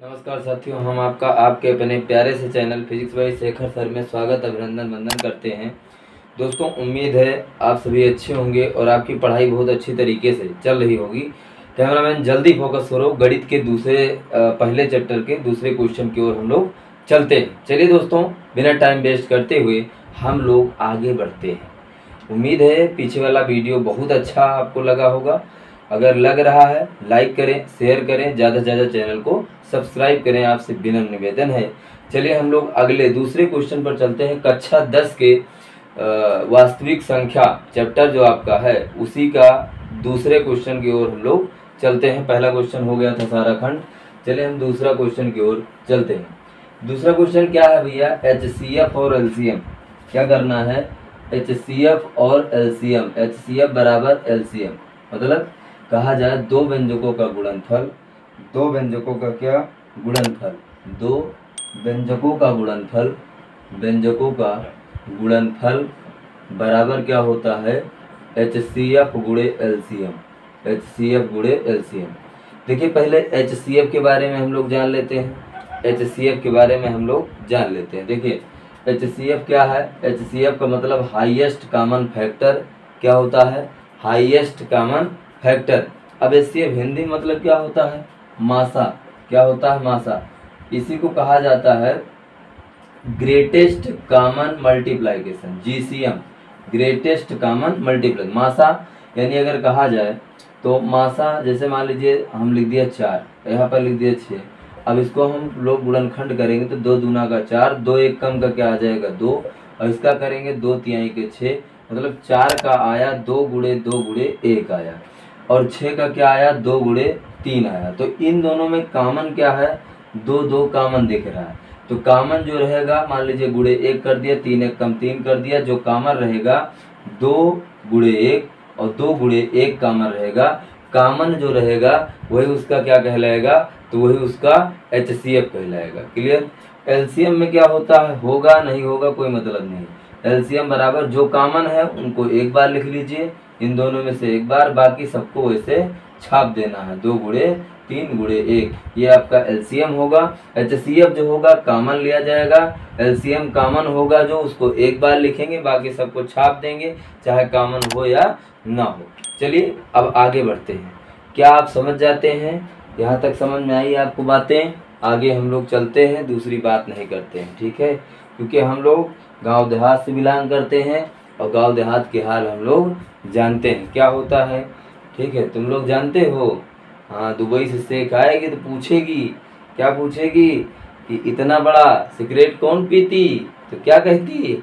नमस्कार साथियों, हम आपके अपने प्यारे से channel physics bye Shekhar sir में स्वागत अभिनंदन वंदन करते हैं। दोस्तों, उम्मीद है आप सभी अच्छे होंगे और आपकी पढ़ाई बहुत अच्छी तरीके से चल रही होगी। कैमरामैन जल्दी फोकस करो, गणित के पहले चैप्टर के दूसरे क्वेश्चन की ओर हम लोग चलते हैं। चलिए दोस्तों, बिना टाइम वेस्ट करते हुए हम लोग आगे बढ़ते हैं। उम्मीद है पीछे वाला वीडियो बहुत अच्छा आपको लगा होगा। अगर लग रहा है लाइक करें, शेयर करें, ज़्यादा से ज़्यादा चैनल को सब्सक्राइब करें, आपसे विनम्र निवेदन है। चलिए हम लोग अगले दूसरे क्वेश्चन पर चलते हैं। कक्षा 10 के वास्तविक संख्या चैप्टर जो आपका है उसी का दूसरे क्वेश्चन की ओर हम लोग चलते हैं। पहला क्वेश्चन हो गया था सारा खंड। चलिए हम दूसरा क्वेश्चन की ओर चलते हैं। दूसरा क्वेश्चन क्या है भैया? HCF और LCM क्या करना है? HCF और LCM, HCF बराबर LCM, मतलब कहा जाए दो व्यंजकों का गुणनफल, दो व्यंजकों का क्या गुणनफल, दो व्यंजकों का गुणनफल, व्यंजकों का गुणनफल बराबर क्या होता है? HCF गुणे LCM, HCF गुणे LCM। देखिए पहले HCF के बारे में हम लोग जान लेते हैं। HCF के बारे में हम लोग जान लेते हैं। देखिए HCF क्या है? HCF का मतलब हाईएस्ट कॉमन फैक्टर क्या होता है? Highest common factor. अब HCF हिंदी मतलब क्या होता है? मासा। क्या होता है? मासा। इसी को कहा जाता है greatest common multiplication, GCM, greatest common multiply. मासा यानी अगर कहा जाए तो मासा, जैसे मान लीजिए हम लिख दिया 4, यहाँ पर लिख दिया 6। अब इसको हम लोग गुणनखंड करेंगे तो 2 दूना का 4, 2 एक कम का क्या आ जाएगा 2, और इसका करेंगे 2 तिहाई के 6, मतलब 4 का आया 2 गुणे 2 गुणे 1 आया, और 6 का क्या आया 2 गुणे 3 आया। तो इन दोनों में कॉमन क्या है? 2 2 कॉमन दिख रहा है। तो कॉमन जो रहेगा, मान लीजिए गुणे 1 कर दिया, 3 एक कम 3 कर दिया, जो कॉमन रहेगा 2 गुणे 1 और 2 गुणे 1 कॉमन रहेगा। कॉमन जो रहेगा वही उसका क्या कहलाएगा? तो वही उसका HCF कहलाएगा। क्लियर? LCM में क्या होता है? होगा नहीं होगा कोई मतलब नहीं। LCM बराबर जो कॉमन है उनको एक बार लिख लीजिए, इन दोनों में से एक बार, बाकी सबको वैसे छाप देना है। 2 गुणे 3 गुणे 1, ये आपका LCM होगा। HCF जो होगा कॉमन लिया जाएगा, LCM कॉमन होगा जो उसको एक बार लिखेंगे, बाकी सबको छाप देंगे, चाहे कॉमन हो या ना हो। चलिए अब आगे बढ़ते हैं। क्या आप समझ जाते हैं? यहाँ तक समझ में आई आपको बातें? आगे हम लोग चलते हैं, दूसरी बात नहीं करते हैं, ठीक है? क्योंकि हम लोग गांव देहात से बिलोंग करते हैं और गांव देहात के हाल हम लोग जानते हैं क्या होता है, ठीक है? तुम लोग जानते हो। हाँ, दुबई से शेख आएगी तो पूछेगी, क्या पूछेगी कि इतना बड़ा सिगरेट कौन पीती? तो क्या कहती?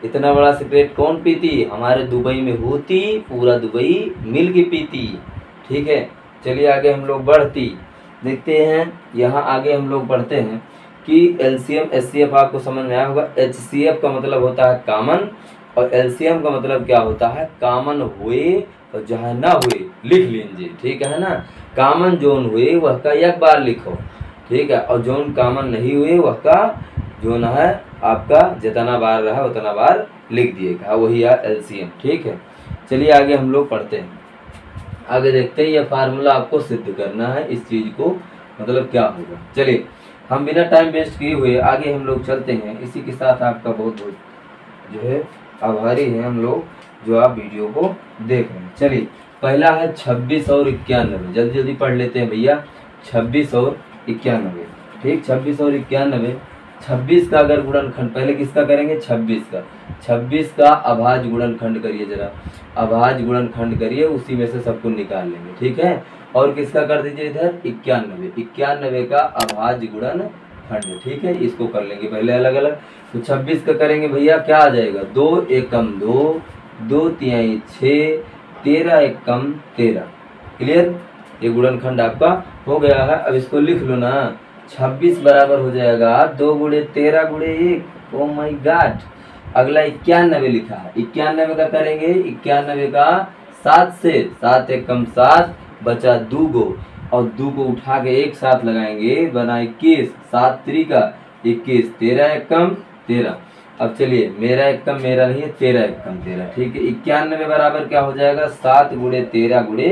इतना बड़ा सिगरेट कौन पीती? हमारे दुबई में होती, पूरा दुबई मिल के पीती, ठीक है? चलिए आगे हम लोग बढ़ती देखते हैं। यहाँ आगे हम लोग बढ़ते हैं कि LCM HCF आपको समझ में आया होगा। HCF का मतलब होता है कॉमन और LCM का मतलब क्या होता है? कॉमन हुए और जहाँ ना हुए लिख लीजिए, ठीक है ना? कॉमन जोन हुए वह का एक बार लिखो, ठीक है? और जोन कॉमन नहीं हुए वह का जोन है आपका जितना बार रहा उतना बार लिख दिएगा, वही है LCM, ठीक है? चलिए आगे हम लोग पढ़ते हैं। आगे देखते हैं, यह फार्मूला आपको सिद्ध करना है इस चीज को, मतलब क्या होगा। चलिए हम बिना टाइम वेस्ट किए हुए आगे हम लोग चलते हैं। इसी के साथ आपका बहुत बहुत जो है आभारी है हम लोग जो आप वीडियो को देख रहे हैं। चलिए पहला है 26 और 91। जल्दी जल्दी पढ़ लेते हैं भैया। 26 और 91, ठीक? 26 और 91। 26 का अगर गुणनखंड, पहले किसका करेंगे? 26 का। 26 का अभाज्य गुणनखंड करिए, जरा अभाज्य गुणनखंड करिए, उसी में से सबको निकाल लेंगे, ठीक है? और किसका कर दीजिए इधर? 91। 91 का अभाज्य गुणनखंड, ठीक है? इसको कर लेंगे पहले अलग अलग। तो 26 का करेंगे भैया, क्या आ जाएगा? 2 एकम 2, 2 तिहाई 6, 13 एकम 13। क्लियर? ये गुणनखंड आपका हो गया है। अब इसको लिख लो ना। 26 बराबर हो जाएगा 2 गुणे 13 गुणे 1। Oh my God! अगला 91 लिखा है। 91 का करेंगे, 91 का 7 से, 7 एकम 7, बचा 2 गो, और 2 को उठा के एक साथ लगाएंगे, बना 21, 7 त्रिका 21, 13 एकम 13। अब चलिए, मेरा एकम मेरा नहीं है, 13 एकम 13, ठीक है? 91 बराबर क्या हो जाएगा? 7 गुणे 13 गुणे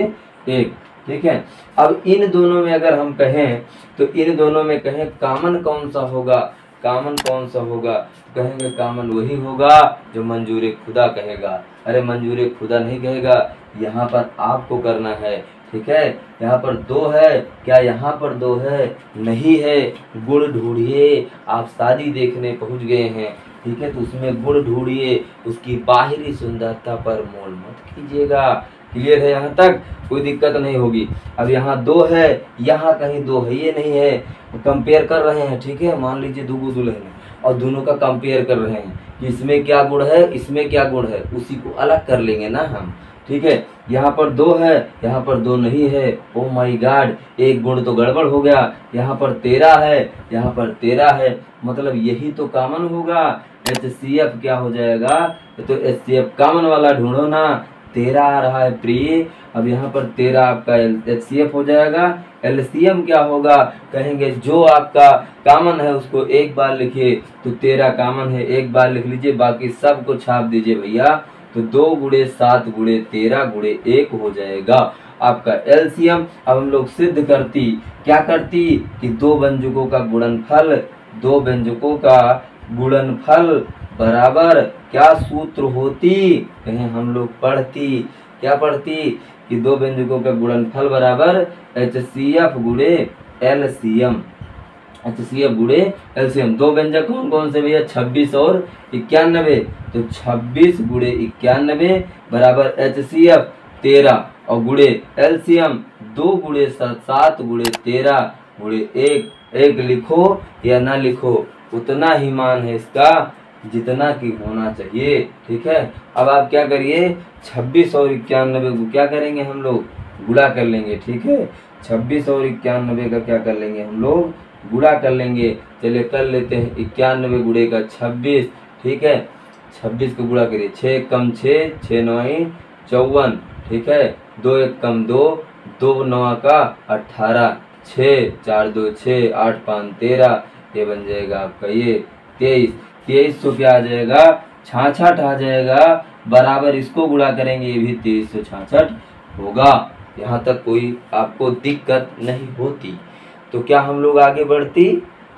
1, ठीक है। अब इन दोनों में अगर हम कहें तो इन दोनों में कहें कॉमन कौन सा होगा, कॉमन कौन सा होगा, कहेंगे कॉमन वही होगा जो मंजूर खुदा कहेगा। अरे मंजूर खुदा नहीं कहेगा, यहाँ पर आपको करना है, ठीक है। यहाँ पर 2 है, क्या यहाँ पर 2 है? नहीं है। गुण ढूंढिए, आप शादी देखने पहुंच गए हैं, ठीक है, तो उसमें गुण ढूंढिए, उसकी बाहरी सुंदरता पर मोल मत कीजिएगा। क्लियर है यहाँ तक? कोई दिक्कत नहीं होगी। अब यहाँ 2 है, यहाँ कहीं 2 है, ये नहीं है, कंपेयर कर रहे हैं, ठीक है। मान लीजिए दुगो दुल्हन है और दोनों का कंपेयर कर रहे हैं कि इसमें क्या गुण है, इसमें क्या गुण है, उसी को अलग कर लेंगे ना हम, ठीक है। यहाँ पर 2 है, यहाँ पर 2 नहीं है, ओ माय गॉड, एक गुण तो गड़बड़ हो गया। यहाँ पर 13 है, यहाँ पर 13 है, मतलब यही तो कॉमन होगा। HCF क्या हो जाएगा? तो HCF कॉमन वाला ढूंढो ना, 13 आ रहा है प्रिय। अब यहाँ पर 13 आपका HCF हो जाएगा। LCM क्या होगा? कहेंगे जो आपका कॉमन है उसको एक बार लिखिए, तो 13 कॉमन है, एक बार लिख लीजिए, बाकी सब को छाप दीजिए भैया। तो 2 गुणे 7 गुणे 13 गुणे 1 हो जाएगा आपका LCM। अब हम लोग सिद्ध करती, क्या करती कि 2 व्यंजकों का गुणनफल, 2 व्यंजकों का गुणनफल बराबर क्या सूत्र होती? कहीं हम लोग पढ़ती, क्या पढ़ती कि 2 व्यंजकों का गुणनफल बराबर HCF गुणे LCM, HCF गुणे LCM। 2 व्यंजक कौन कौन से भैया? 26 और 91, तो 26 गुणे 91 बराबर HCF 13 और गुणे LCM 2 गुणे 7 गुणे 13 गुणे 1 लिखो या ना लिखो, उतना ही मान है इसका जितना की होना चाहिए, ठीक है। अब आप क्या करिए, 26 और 91 को क्या करेंगे हम लोग? गुणा कर लेंगे, ठीक है। 26 और 91 का क्या कर लेंगे हम लोग? गुणा कर लेंगे। चलिए कर लेते हैं, 91 गुणे का 26, ठीक है। 26 को गुणा करिए, 6 कम 6, 6 9 54, ठीक है। 2 1 कम 2, 2 9 का 18, 6 4 2 6, 8 5 13, ये बन जाएगा आपका ये 23। 23 तो क्या आ जाएगा? 66 आ जाएगा, बराबर इसको गुणा करेंगे, ये भी 2366 होगा। यहाँ तक कोई आपको दिक्कत नहीं होती, तो क्या हम लोग आगे बढ़ती,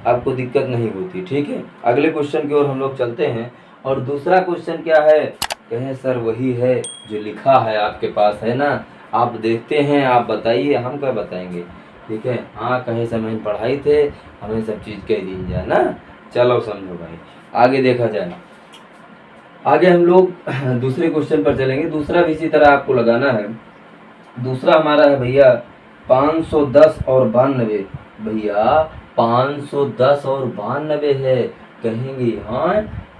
आपको दिक्कत नहीं होती, ठीक है। अगले क्वेश्चन की ओर हम लोग चलते हैं। और दूसरा क्वेश्चन क्या है? कहें सर वही है जो लिखा है आपके पास, है ना, आप देखते हैं, आप बताइए, हम क्या बताएंगे, ठीक है। हाँ कहे समय हम पढ़ाई थे, हमें सब चीज़ कह दी जाए ना, चलो समझो भाई, आगे देखा जाए। आगे हम लोग दूसरे क्वेश्चन पर चलेंगे। दूसरा भी इसी तरह आपको लगाना है। दूसरा हमारा है भैया 510 और 92, भैया 510 और 92 है, कहेंगे हाँ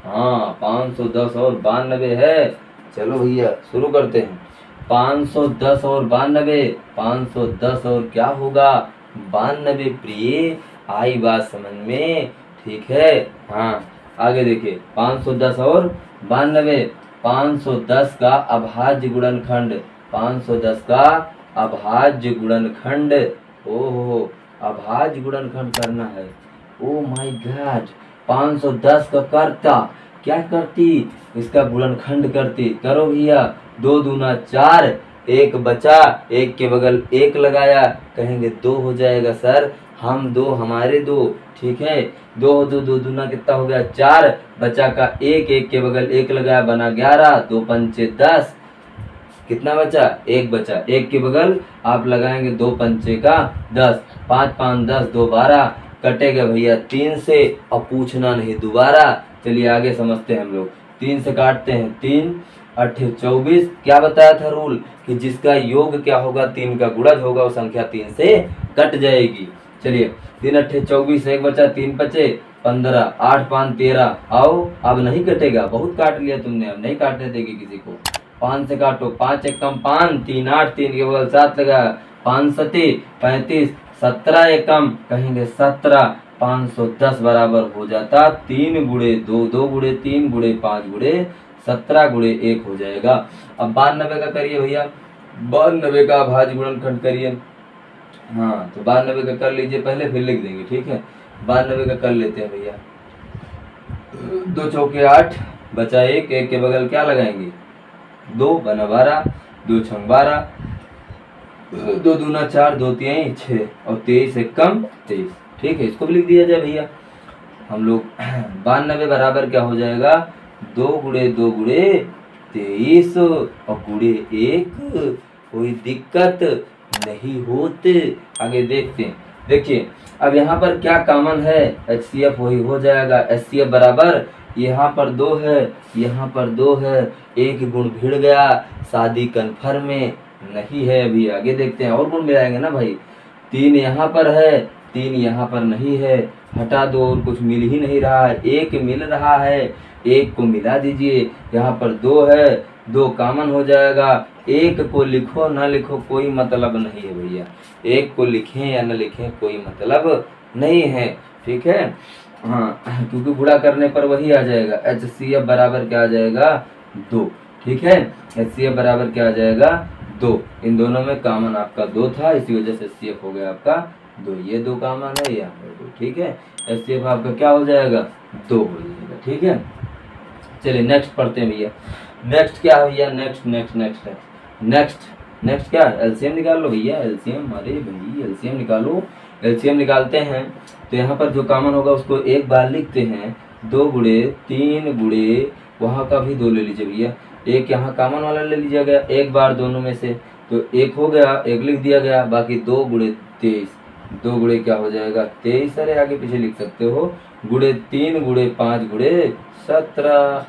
हाँ 510 और 92 है। चलो भैया शुरू करते हैं। 510 और 92, 510 और क्या होगा? 92 प्रिय, आई बात समझ में, ठीक है। हाँ आगे देखिए, 510 और 92, 510 का अभाज्य गुणनखंड, 510 का अभाज्य गुणनखंड, ओहो अभाज्य गुणनखंड करना है, ओ माय गॉड। 510 का करता, क्या करती? इसका गुणनखंड करती, करो भैया। 2 दूना 4, 1 बचा, 1 के बगल 1 लगाया, कहेंगे 2 हो जाएगा सर, हम 2 हमारे 2, ठीक है। 2 2 2 दूना कितना हो गया? 4, बचा का 1, 1 के बगल 1 लगाया, बना 11, 2 पंचे 10, कितना बचा? 1 बचा, 1 के बगल आप लगाएंगे 2 पंचे का 10, 5 5 10, 2 12, कटेगा भैया 3 से, और पूछना नहीं दोबारा। चलिए आगे समझते हैं हम लोग। 3 से काटते हैं, 3 8 24, क्या बताया था रूल कि जिसका योग क्या होगा? 3 का गुणज होगा, वो संख्या 3 से कट जाएगी। चलिए 3 8 24, 1 बचा, 3 बचे 15, 8 5 13, आओ अब नहीं कटेगा, बहुत काट लिया तुमने, अब नहीं काटने देगी किसी को। 5 से काटो, 5 1 कम 5, 3 8, 3 के बगल 7 लगा, 5 7 35, 17 1 कम, कहेंगे 17, 510 बराबर हो जाता 3 गुणे 2, 2 गुणे 3 गुणे 5 गुणे 17 गुणे 1 हो जाएगा। अब 92 का करिए भैया, 92 का अभाज्य गुणनखंड करिए। हाँ तो 92 का कर लीजिए पहले, फिर लिख देंगे, ठीक है। 92 का कर लेते हैं भैया। 2 चौके 8, बचा 1, 1 के बगल क्या लगाएंगे? 2 बना 12, 2 छंग 12, दो दूना 4, दो तिहाई 6 और 23 एक कम 23। ठीक है, इसको भी लिख दिया जाए भैया हम लोग। 92 बराबर क्या हो जाएगा, 2 गुणे 2 गुणे 23 और गुणे 1, कोई दिक्कत नहीं होते। आगे देखते हैं। देखिए अब यहाँ पर क्या कॉमन है, HCF वही हो जाएगा। HCF बराबर यहाँ पर 2 है, यहाँ पर 2 है, एक गुण भिड़ गया, शादी कन्फर्म में नहीं है। अभी आगे देखते हैं, और गुण मिलाएंगे ना भाई। 3 यहाँ पर है, 3 यहाँ पर नहीं है, हटा दो और कुछ मिल ही नहीं रहा है। 1 मिल रहा है, 1 को मिला दीजिए। यहाँ पर 2 है, 2 कॉमन हो जाएगा। 1 को लिखो ना लिखो कोई मतलब नहीं है भैया, 1 को लिखें या न लिखें कोई मतलब नहीं है। ठीक है, हाँ, क्योंकि गुणा करने पर वही आ जाएगा। HCF बराबर क्या आ जाएगा, 2। ठीक है, HCF बराबर क्या आ जाएगा, 2। इन दोनों में कॉमन आपका 2 था, इसी वजह से HCF हो गया आपका 2। ये 2 कॉमन है, यहाँ पर 2। ठीक है, HCF आपका क्या हो जाएगा, 2 हो जाएगा। ठीक है, चलिए नेक्स्ट पढ़ते हैं भैया। नेक्स्ट क्या है भैया, next next next next next क्या, LCM निकाल लो भैया। LCM, अरे भाई LCM निकालो। LCM निकालते हैं तो यहाँ पर जो कॉमन होगा उसको एक बार लिखते हैं। 2 गुणे 3 गुणे, वहाँ का भी 2 ले लीजिए भैया। एक यहाँ कॉमन वाला ले लीजिएगा एक बार दोनों में से, तो 1 हो गया, 1 लिख दिया गया। बाकी 2 गुणे 23, 2 गुणे क्या हो जाएगा 23, अरे आगे पीछे लिख सकते हो, गुणे 3 गुणे 5 गुणे 17।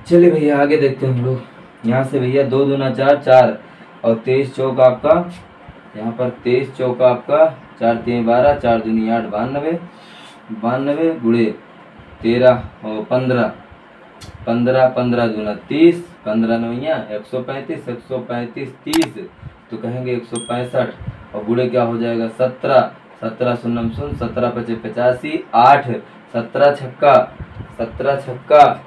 चलिए भैया आगे देखते हैं हम लोग। यहाँ से भैया 2 दूना 4, 4 और 23 चौक आपका, यहाँ पर 23 चौक आपका 4 3 12, 4 दूनी 8, 92, 92 गुणे 13 और 15, 15 15 दूना 30, 15 नवैया 135, 135 30 तो कहेंगे 165 और गुणे क्या हो जाएगा 17, 17 शून्यम शून्य, 17 पचे 85, 8, 17 छक्का, 17 छक्का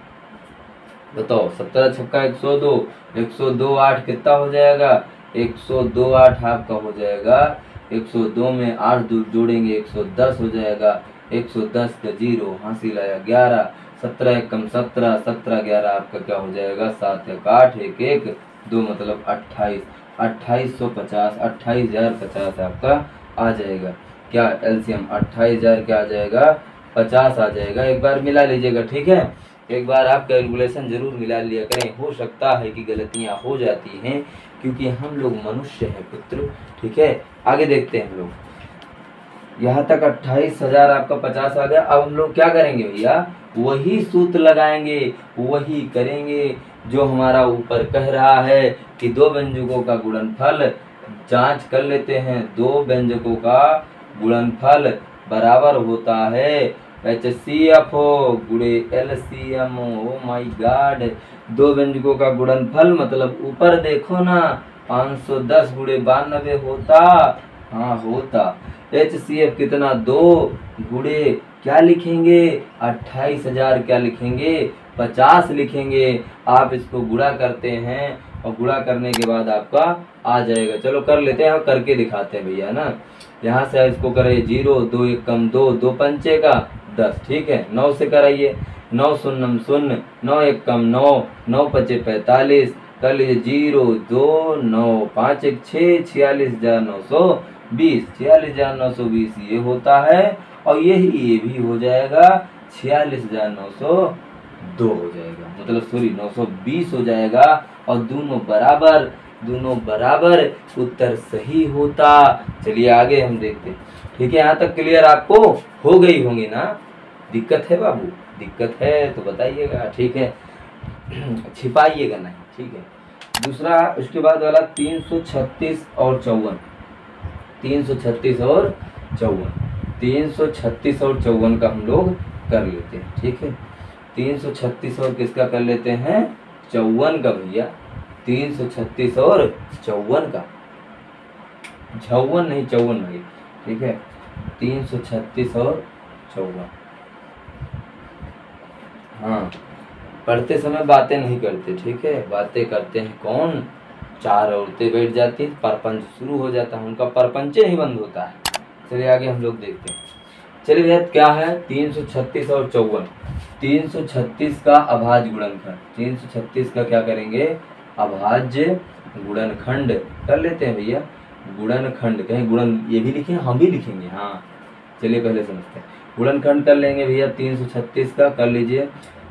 बताओ, 17 छक्का 102, 102 8 कितना हो जाएगा, 102 8 आपका हो जाएगा, 102 में 8 जोड़ेंगे 110 हो जाएगा। 110 का 0 हासिल आया 11, 17 एकम 17, 17 11 आपका क्या हो जाएगा 7 1 8, 1 1 2 मतलब 28, 2850, 28,050 आपका आ जाएगा। क्या LCM 28,000 क्या आ जाएगा 50 आ जाएगा। एक बार मिला लीजिएगा। ठीक है, एक बार आप कैलकुलेशन जरूर मिला लिया करें। हो सकता है कि गलतियां हो जाती हैं क्योंकि हम लोग मनुष्य हैं पुत्र। ठीक है, आगे देखते हैं हम लोग। यहाँ तक 28,000 आपका 50 आ गया। अब हम लोग क्या करेंगे भैया, वही सूत्र लगाएंगे, वही करेंगे जो हमारा ऊपर कह रहा है कि 2 व्यंजकों का गुणनफल जांच कर लेते हैं। 2 व्यंजकों का गुणनफल बराबर होता है HCF गुणे LCM। ओ माय गॉड, 2 व्यंजकों का गुणनफल मतलब ऊपर देखो ना, 510 गुणे 92 होता, हाँ होता। HCF कितना, 2 गुणे क्या लिखेंगे 28,000 क्या लिखेंगे 50 लिखेंगे। आप इसको गुणा करते हैं और गुणा करने के बाद आपका आ जाएगा। चलो कर लेते हैं और करके दिखाते हैं भैया ना। यहाँ से इसको करें 0, 2 1 कम 2, 2 पंचे का 10। ठीक है, 9 से कराइए, 9 शून्यम शून्य, 9 1 कम 9, 9 पचे 45, कर लीजिए 0 2 9 5 1 6, 46,920, 46,920 ये होता है और ये भी हो जाएगा 46,902 हो जाएगा, मतलब सॉरी 920 हो जाएगा। और दोनों बराबर उत्तर सही होता। चलिए आगे हम देखते हैं। ठीक है, यहाँ तक क्लियर आपको हो गई होंगी ना। दिक्कत है बाबू, दिक्कत है तो बताइएगा। ठीक है, छिपाइएगा नहीं। ठीक है, दूसरा उसके बाद वाला 336 और 54, 336 और 54, 336 और 54 का हम लोग कर लेते हैं। ठीक है, 336 और किसका कर लेते हैं 54 का भैया, 336 और 54 का, 56 नहीं 54 भाई। ठीक है, 336 और 54। हाँ, पढ़ते समय बातें नहीं करते। ठीक है, बातें करते हैं कौन, 4 औरतें बैठ जाती हैं, परपंच शुरू हो जाता है, उनका परपंचे ही बंद होता है। चलिए आगे हम लोग देखते हैं। चलिए भैया क्या है 336 और 54, 336 का अभाज्य गुणनफल, 336 का क्या करेंगे अभाज्य गुणनखंड कर लेते हैं भैया। गुणनखंड, कहीं गुणन ये भी लिखे, हम भी लिखेंगे। हाँ चलिए पहले समझते हैं। गुणनखंड कर लेंगे भैया 336 का, कर लीजिए।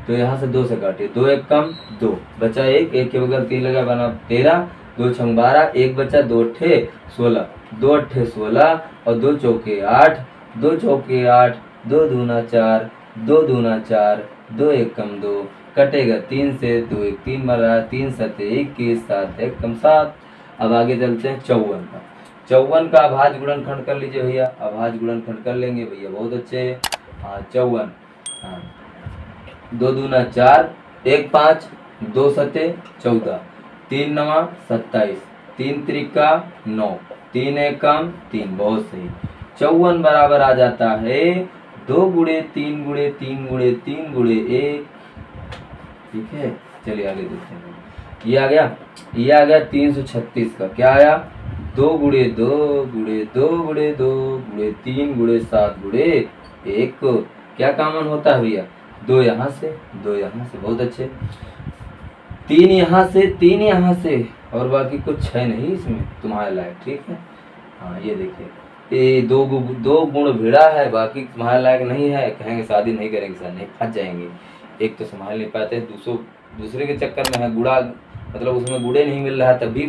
तो यहाँ से 2 से काटिए, 2 एक कम 2, बचा 1, 1 के बगल 3 लगा, बना 13, 2 छंग 12, 1 बचा, 2 अट्ठे 16, 2 अट्ठे 16 और 2 चौके 8, 2 चौके 8, 2 दूना 4, 2 दूना 4, 2 एक कम 2, कटेगा 3 से, 2 एक 3 बना, 3 सते 21, 7 एक कम 7। अब आगे चलते हैं 54 का। 54 का अभाज्य गुणनखंड कर लीजिए भैया, अभाज्य गुणनखंड कर लेंगे भैया, बहुत अच्छे। हाँ 54, हाँ 2 दूना 4, 1 5, 2 सते 14, 3 नवा 27, 3 त्रिका 9, 3 एकम 3, बहुत सही। 54 बराबर आ जाता है 2 गुणे 3 गुणे 3 गुणे 3 गुणे 1। ठीक है, चलिए आगे देखते हैं। ये आ गया 336 का। क्या आया? 2 गुणे 2 गुणे 2 गुणे 2 गुणे 3 गुणे 7 गुणे 1। क्या कॉमन होता है भैया? 2 यहाँ से 2 यहाँ से, बहुत अच्छे। 3 यहाँ से 3 यहाँ से, और बाकी कुछ है नहीं इसमें तुम्हारे लायक। ठीक है, हाँ ये देखिए, ये 2 गुण भिड़ा है, बाकी तुम्हारे लायक नहीं है। कहेंगे शादी नहीं करेंगे, सर नहीं, फंस जाएंगे। एक तो संभाल नहीं पाते, दूसरे के चक्कर में है गुड़ा, मतलब उसमें गुड़े नहीं मिल रहा, तब भी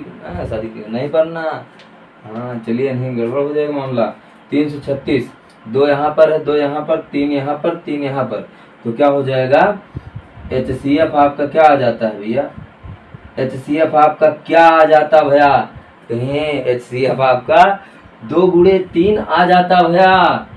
शादी नहीं करना। हाँ चलिए, नहीं गड़बड़ हो जाएगा मामला। 336, 2 यहाँ पर है, 2 यहाँ पर, 3 यहाँ पर, 3 यहाँ पर, तो क्या हो जाएगा? HCF आपका क्या आ जाता है भैया? HCF आपका क्या आ जाता भैया? कहें HCF आपका 2 गुणे 3 आ जाता भैया,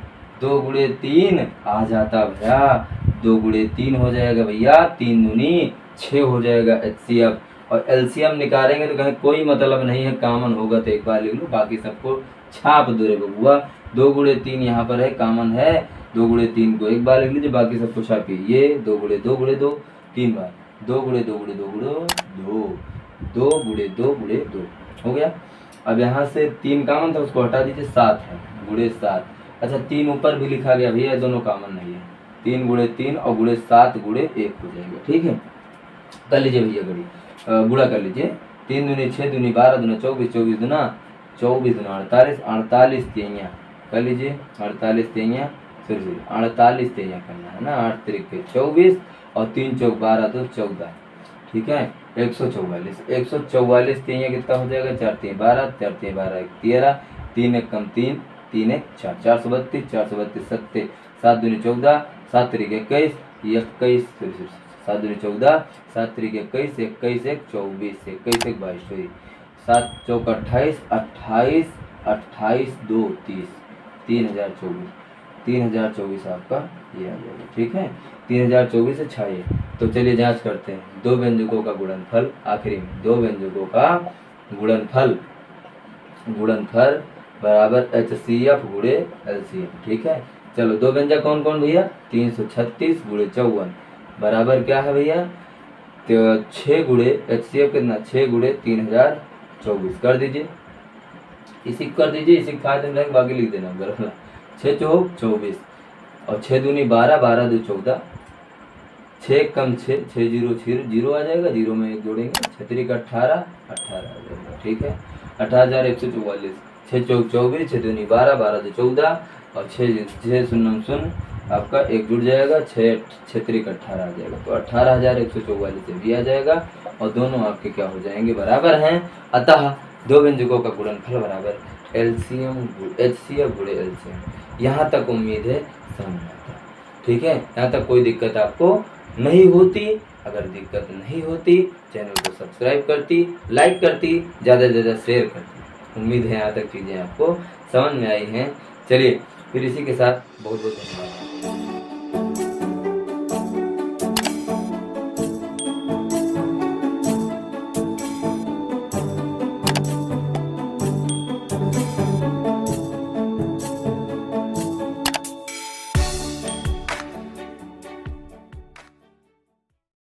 2 गुणे 3 आ जाता भैया, 2 गुणे 3 हो जाएगा भैया, 3 दूनी 6 हो जाएगा HCF। और LCM निकालेंगे तो कहीं कोई मतलब नहीं है, कॉमन होगा तो एक बार लिख लो, बाकी सबको छाप दो रे बबुआ। 2 गुणे 3 यहाँ पर है, कॉमन है, 2 गुणे 3 को एक बार लिख लीजिए, बाकी सबको छापिए। ये 2 गुणे 2 गुणे 2 3 बार, 2 गुणे 2 गुणे 2 गुणे 2, 2 गुणे 2 गुणे 2 हो गया। अब यहाँ से 3 कॉमन था, उसको हटा दीजिए, 7 है, गुणे 7। अच्छा 3 ऊपर भी लिखा गया भैया, दोनों कॉमन नहीं है। 3 गुणे 3 और गुणे 7 गुणे 1 हो जाएगा। ठीक है, कर लीजिए भैया गड़ी, गुणा कर लीजिए। 3 दूनी 6 दूनी 12 दूना 24, 24 दूना 24 दूना 48, 48 तेइयाँ कर लीजिए, 48 तेइयाँ, फिर 48 तेइयाँ करना है ना, 8 तरीके 24 और 3 चौक 12 2 14। ठीक है, 144, 144 तेइयाँ कितना हो जाएगा? 4 3 12, 4 3 12 1 13, 3 1 कम 3, 3 1 4, 432, 432 7, 7 दूनी 14, 7 तरीके 21, 21 फिर 7 दूनी 14, 7 तरीके 21, 21 1 24, 21 1 22, सॉरी 7 चौक 28, 28 28 2 30, 3024, 3024 आपका ये आ जाएगा। ठीक है, 3024 से छाइए। तो चलिए जांच करते हैं, 2 व्यंजकों का गुणनफल, आखिरी में 2 व्यंजकों का गुणनफल बराबर HCF गुणे LCM। ठीक है, चलो 2 व्यंजक कौन कौन भैया? 336 गुणे 54 बराबर क्या है भैया? तो 6 गुणे HCF कितना? 6 गुणे 3024 कर दीजिए, इसी कर दीजिए, इसी फायदे में बाकी लिख देना बराबर। 6 चौक 24 और 6 दूनी 12, 12 2 14, 6 कम 6, 6 जीरो 0 आ जाएगा, 0 में 1 जोड़ेंगे, 6 3 का 18 आ जाएगा। ठीक है, 18,144, 6 चौक 24, 6 दूनी 12, 12 2 14 और 6 शून्य शून्य आपका 1 जुड़ जाएगा, 6 3 का 18 आ जाएगा, तो 18,144 से भी आ जाएगा, और दोनों आपके क्या हो जाएंगे? बराबर हैं। अतः 2 व्यंजकों का गुणनफल बराबर HCF गुणे LCM। यहाँ तक उम्मीद है समझ आता। ठीक है, यहाँ तक कोई दिक्कत आपको नहीं होती। अगर दिक्कत नहीं होती, चैनल को सब्सक्राइब करती, लाइक करती, ज़्यादा से ज़्यादा शेयर करती। उम्मीद है यहाँ तक चीज़ें आपको समझ में आई हैं। चलिए फिर इसी के साथ बहुत बहुत धन्यवाद।